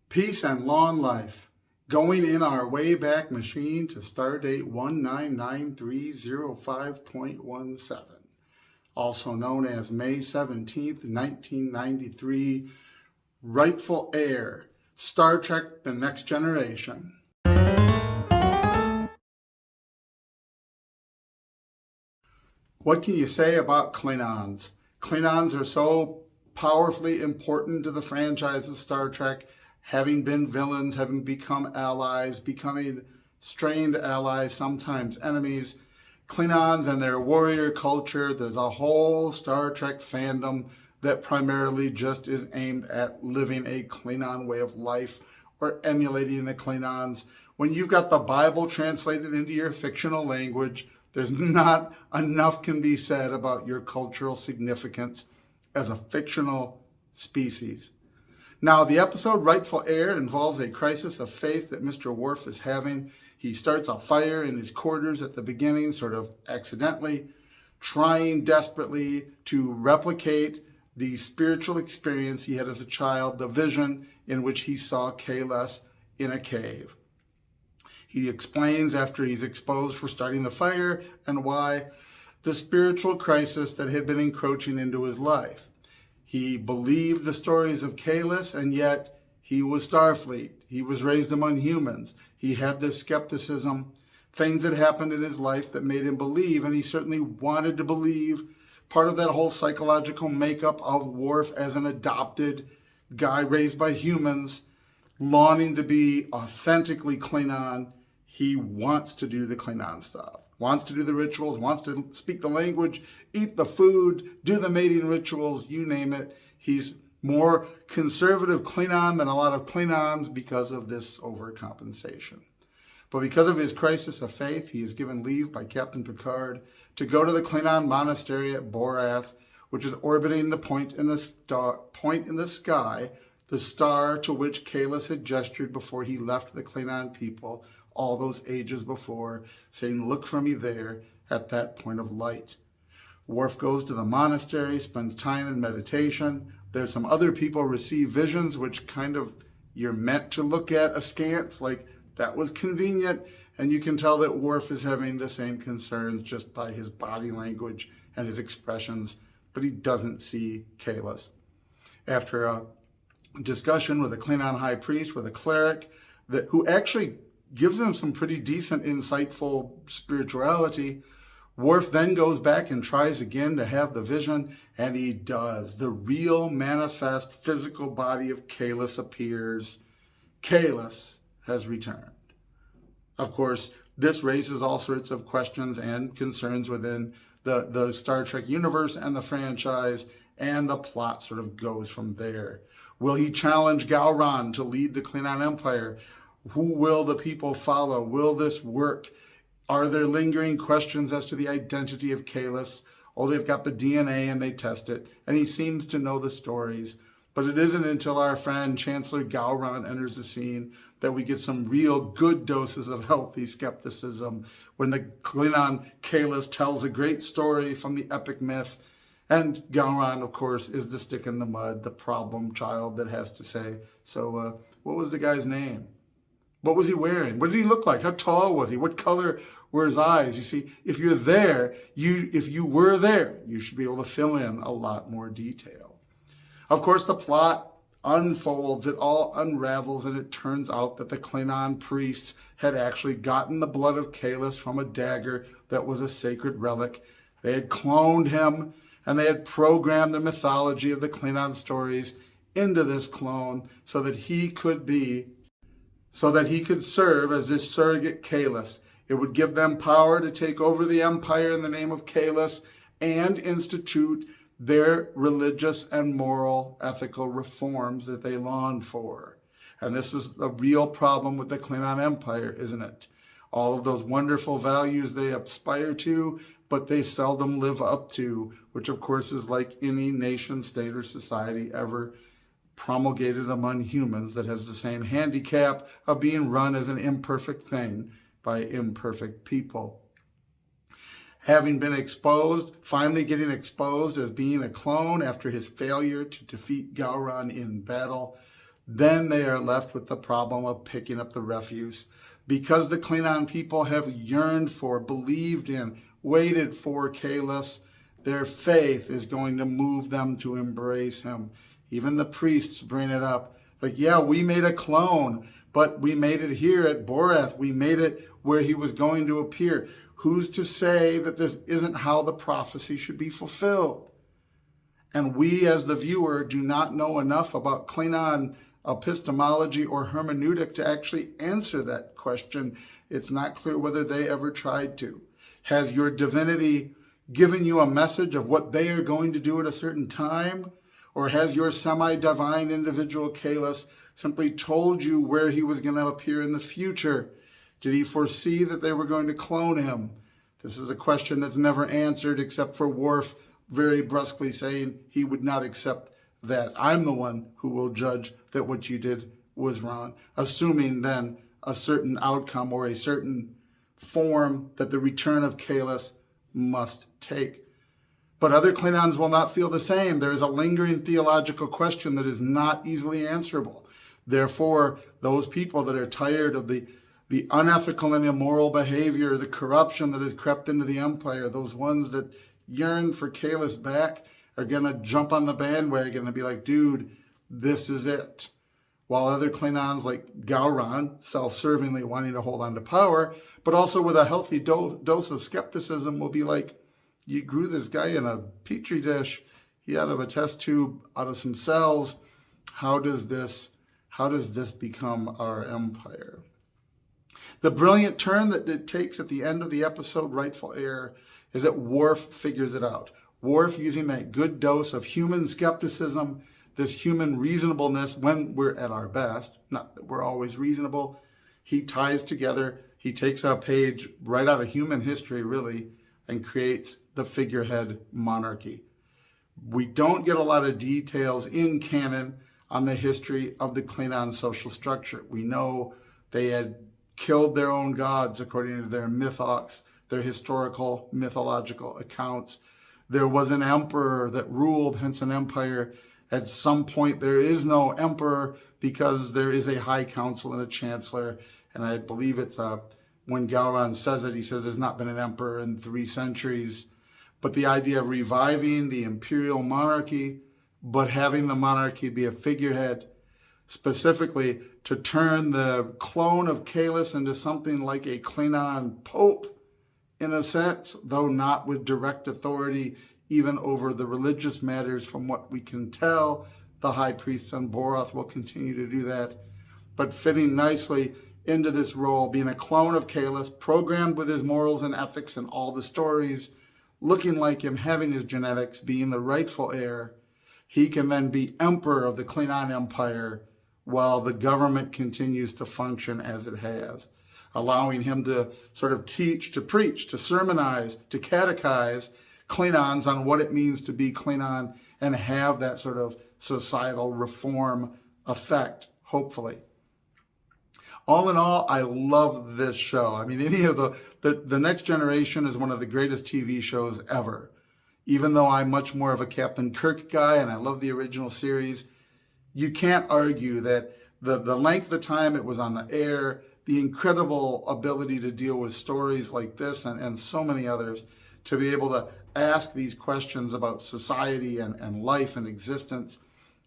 Peace and long life. Going in our Wayback Machine to Stardate 199305.17, also known as May 17th, 1993, Rightful Heir, Star Trek The Next Generation. What can you say about Klingons? Klingons are so powerfully important to the franchise of Star Trek, having been villains, having become allies, becoming strained allies, sometimes enemies. Klingons and their warrior culture, there's a whole Star Trek fandom that primarily just is aimed at living a Klingon way of life or emulating the Klingons. When you've got the Bible translated into your fictional language, there's not enough can be said about your cultural significance as a fictional species. Now, the episode Rightful Heir involves a crisis of faith that Mr. Worf is having. He starts a fire in his quarters at the beginning, sort of accidentally, trying desperately to replicate the spiritual experience he had as a child, the vision in which he saw Kahless in a cave. He explains after he's exposed for starting the fire and why the spiritual crisis that had been encroaching into his life. He believed the stories of Kahless, and yet he was Starfleet. He was raised among humans. He had this skepticism, things that happened in his life that made him believe, and he certainly wanted to believe. Part of that whole psychological makeup of Worf as an adopted guy raised by humans, longing to be authentically Klingon. He wants to do the Klingon stuff, wants to do the rituals, wants to speak the language, eat the food, do the mating rituals, you name it. He's more conservative Klingon than a lot of Klingons because of this overcompensation. But because of his crisis of faith, he is given leave by Captain Picard to go to the Klingon monastery at Borath, which is orbiting the point in the sky, the star to which Kahless had gestured before he left the Klingon people all those ages before, saying, "Look for me there at that point of light." Worf goes to the monastery, spends time in meditation. There's some other people receive visions, which kind of you're meant to look at askance, like that was convenient. And you can tell that Worf is having the same concerns just by his body language and his expressions, but he doesn't see Kahless. After a discussion with a Klingon high priest, with a cleric, who actually gives him some pretty decent, insightful spirituality, Worf then goes back and tries again to have the vision, and he does. The real, manifest, physical body of Kahless appears. Kahless has returned. Of course, this raises all sorts of questions and concerns within the Star Trek universe and the franchise, and the plot sort of goes from there. Will he challenge Gowron to lead the Klingon Empire? Who will the people follow? Will this work? Are there lingering questions as to the identity of Kahless? Oh, they've got the DNA and they test it, and he seems to know the stories. But it isn't until our friend Chancellor Gowron enters the scene that we get some real good doses of healthy skepticism, when the Klingon Kahless tells a great story from the epic myth. And Gowron, of course, is the stick in the mud, the problem child that has to say, so what was the guy's name? What was he wearing? What did he look like? How tall was he? What color were his eyes? You see, if you're there, if you were there, you should be able to fill in a lot more detail. Of course, the plot unfolds, it all unravels, and it turns out that the Klingon priests had actually gotten the blood of Kahless from a dagger that was a sacred relic. They had cloned him, and they had programmed the mythology of the Klingon stories into this clone so that he could serve as this surrogate Kahless. It would give them power to take over the empire in the name of Kahless and institute their religious and moral, ethical reforms that they longed for. And this is a real problem with the Klingon Empire, isn't it? All of those wonderful values they aspire to, but they seldom live up to, which of course is like any nation, state, or society ever promulgated among humans that has the same handicap of being run as an imperfect thing by imperfect people. Having been exposed, finally getting exposed as being a clone after his failure to defeat Gowron in battle, then they are left with the problem of picking up the refuse. Because the Klingon people have yearned for, believed in, waited for Kahless, their faith is going to move them to embrace him. Even the priests bring it up. Like, yeah, we made a clone, but we made it here at Boreth. We made it where he was going to appear. Who's to say that this isn't how the prophecy should be fulfilled? And we, as the viewer, do not know enough about Klingon epistemology or hermeneutic to actually answer that question. It's not clear whether they ever tried to. Has your divinity given you a message of what they are going to do at a certain time? Or has your semi-divine individual Kahless simply told you where he was going to appear in the future? Did he foresee that they were going to clone him? This is a question that's never answered except for Worf very brusquely saying he would not accept that. I'm the one who will judge that what you did was wrong, assuming then a certain outcome or a certain form that the return of Kahless must take. But other Klingons will not feel the same. There is a lingering theological question that is not easily answerable. Therefore, those people that are tired of the unethical and immoral behavior, the corruption that has crept into the Empire, those ones that yearn for Kahless back are going to jump on the bandwagon and be like, dude, this is it. While other Klingons like Gowron, self-servingly wanting to hold on to power, but also with a healthy dose of skepticism, will be like, you grew this guy in a petri dish, he out of a test tube, out of some cells. How does this become our empire? The brilliant turn that it takes at the end of the episode, Rightful Heir, is that Worf figures it out. Worf, using that good dose of human skepticism, this human reasonableness when we're at our best, not that we're always reasonable, he ties together, he takes a page right out of human history, really, and creates the figurehead monarchy. We don't get a lot of details in canon on the history of the Klingon social structure. We know they had killed their own gods according to their mythos, their historical mythological accounts. There was an emperor that ruled, hence an empire. At some point, there is no emperor because there is a high council and a chancellor. And I believe it's when Gowron says it, he says there's not been an emperor in 3 centuries. But the idea of reviving the imperial monarchy, but having the monarchy be a figurehead, specifically to turn the clone of Kahless into something like a Klingon pope, in a sense, though not with direct authority, even over the religious matters. From what we can tell, the high priests on Boreth will continue to do that, but fitting nicely into this role, being a clone of Kahless, programmed with his morals and ethics and all the stories, looking like him, having his genetics, being the rightful heir. He can then be emperor of the Klingon Empire while the government continues to function as it has, allowing him to sort of teach, to preach, to sermonize, to catechize Klingons on what it means to be Klingon and have that sort of societal reform effect, hopefully. All in all, I love this show. I mean, any of the Next Generation is one of the greatest TV shows ever. Even though I'm much more of a Captain Kirk guy and I love the original series, you can't argue that the length of time it was on the air, the incredible ability to deal with stories like this and so many others, to be able to ask these questions about society and life and existence,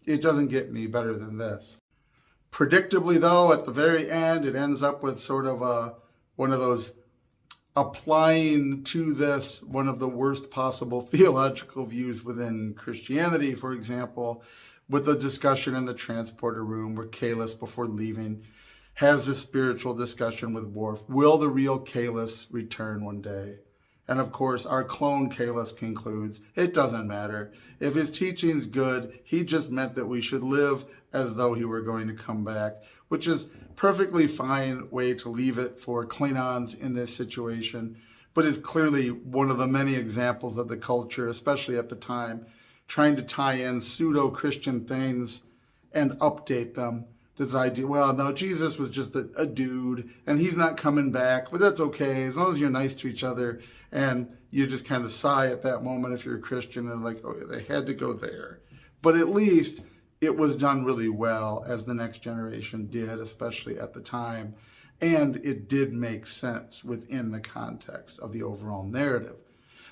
it doesn't get any better than this. Predictably, though, at the very end, it ends up with sort of one of those applying to this one of the worst possible theological views within Christianity, for example, with the discussion in the transporter room where Kahless, before leaving, has this spiritual discussion with Worf. Will the real Kahless return one day? And of course, our clone Kahless concludes, it doesn't matter. If his teaching's good, he just meant that we should live as though he were going to come back, which is perfectly fine way to leave it for Klingons in this situation, but is clearly one of the many examples of the culture, especially at the time, trying to tie in pseudo-Christian things and update them. This idea, well, no, Jesus was just a dude, and he's not coming back, but that's okay, as long as you're nice to each other, and you just kind of sigh at that moment if you're a Christian, and like, oh, they had to go there. But at least it was done really well, as The Next Generation did, especially at the time. And it did make sense within the context of the overall narrative.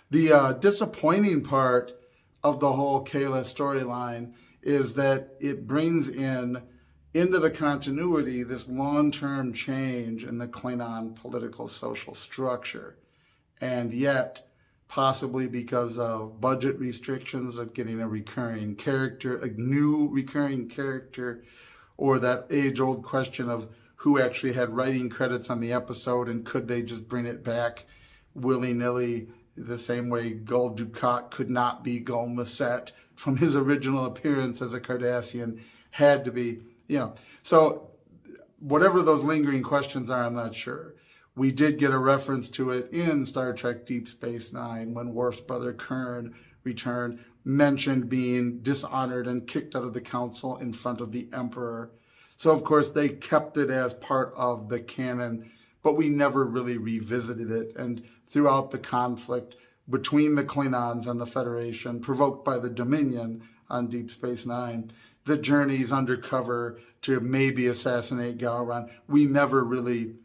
The disappointing part of the whole Kayla storyline is that it brings into the continuity this long-term change in the Klingon political social structure. And yet, possibly because of budget restrictions of getting a recurring character, a new recurring character, or that age-old question of who actually had writing credits on the episode and could they just bring it back willy-nilly, the same way Gul Dukat could not be Gul Macet from his original appearance as a Cardassian, had to be, So whatever those lingering questions are, I'm not sure. We did get a reference to it in Star Trek Deep Space Nine when Worf's brother Kurn returned, mentioned being dishonored and kicked out of the council in front of the Emperor. So, of course, they kept it as part of the canon, but we never really revisited it. And throughout the conflict between the Klingons and the Federation, provoked by the Dominion on Deep Space Nine, the journeys undercover to maybe assassinate Gowron, we never really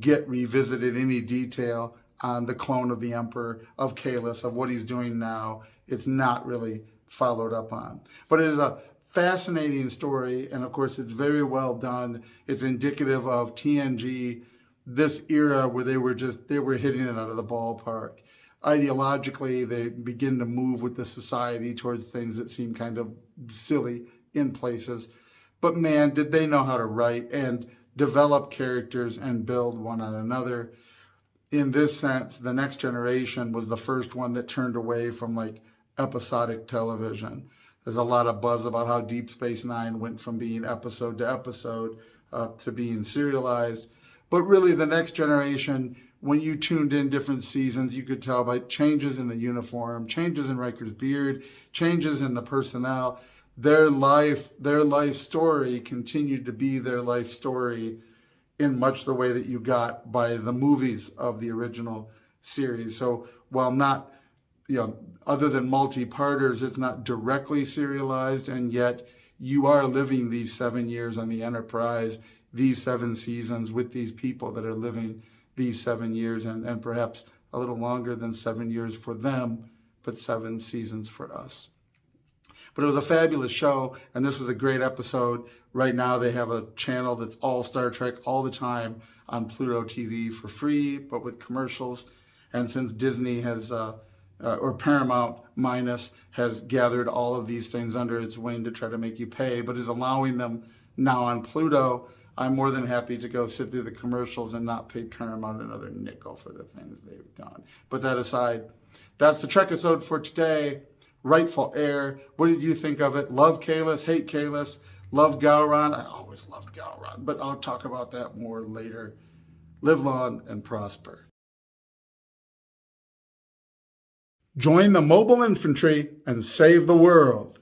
get revisited any detail on the clone of the Emperor, of Kahless, of what he's doing now. It's not really followed up on. But it is a fascinating story, and of course it's very well done. It's indicative of TNG, this era where they were hitting it out of the ballpark. Ideologically, they begin to move with the society towards things that seem kind of silly in places. But man, did they know how to write and develop characters and build one on another. In this sense, The Next Generation was the first one that turned away from episodic television. There's a lot of buzz about how Deep Space Nine went from being episode to episode to being serialized. But really, The Next Generation, when you tuned in different seasons, you could tell by changes in the uniform, changes in Riker's beard, changes in the personnel. Their life story continued to be their life story in much the way that you got by the movies of the original series. So while not, other than multi-parters, it's not directly serialized, and yet you are living these 7 years on the Enterprise, these 7 seasons with these people that are living these 7 years, and perhaps a little longer than 7 years for them, but 7 seasons for us. But it was a fabulous show, and this was a great episode. Right now they have a channel that's all Star Trek all the time on Pluto TV for free, but with commercials. And since Disney has, or Paramount Minus, has gathered all of these things under its wing to try to make you pay, but is allowing them now on Pluto, I'm more than happy to go sit through the commercials and not pay Paramount another nickel for the things they've done. But that aside, that's the Trek episode for today. Rightful Heir. What did you think of it? Love Kahless, hate Kahless, love Gowron. I always loved Gowron, but I'll talk about that more later. Live long and prosper. Join the mobile infantry and save the world.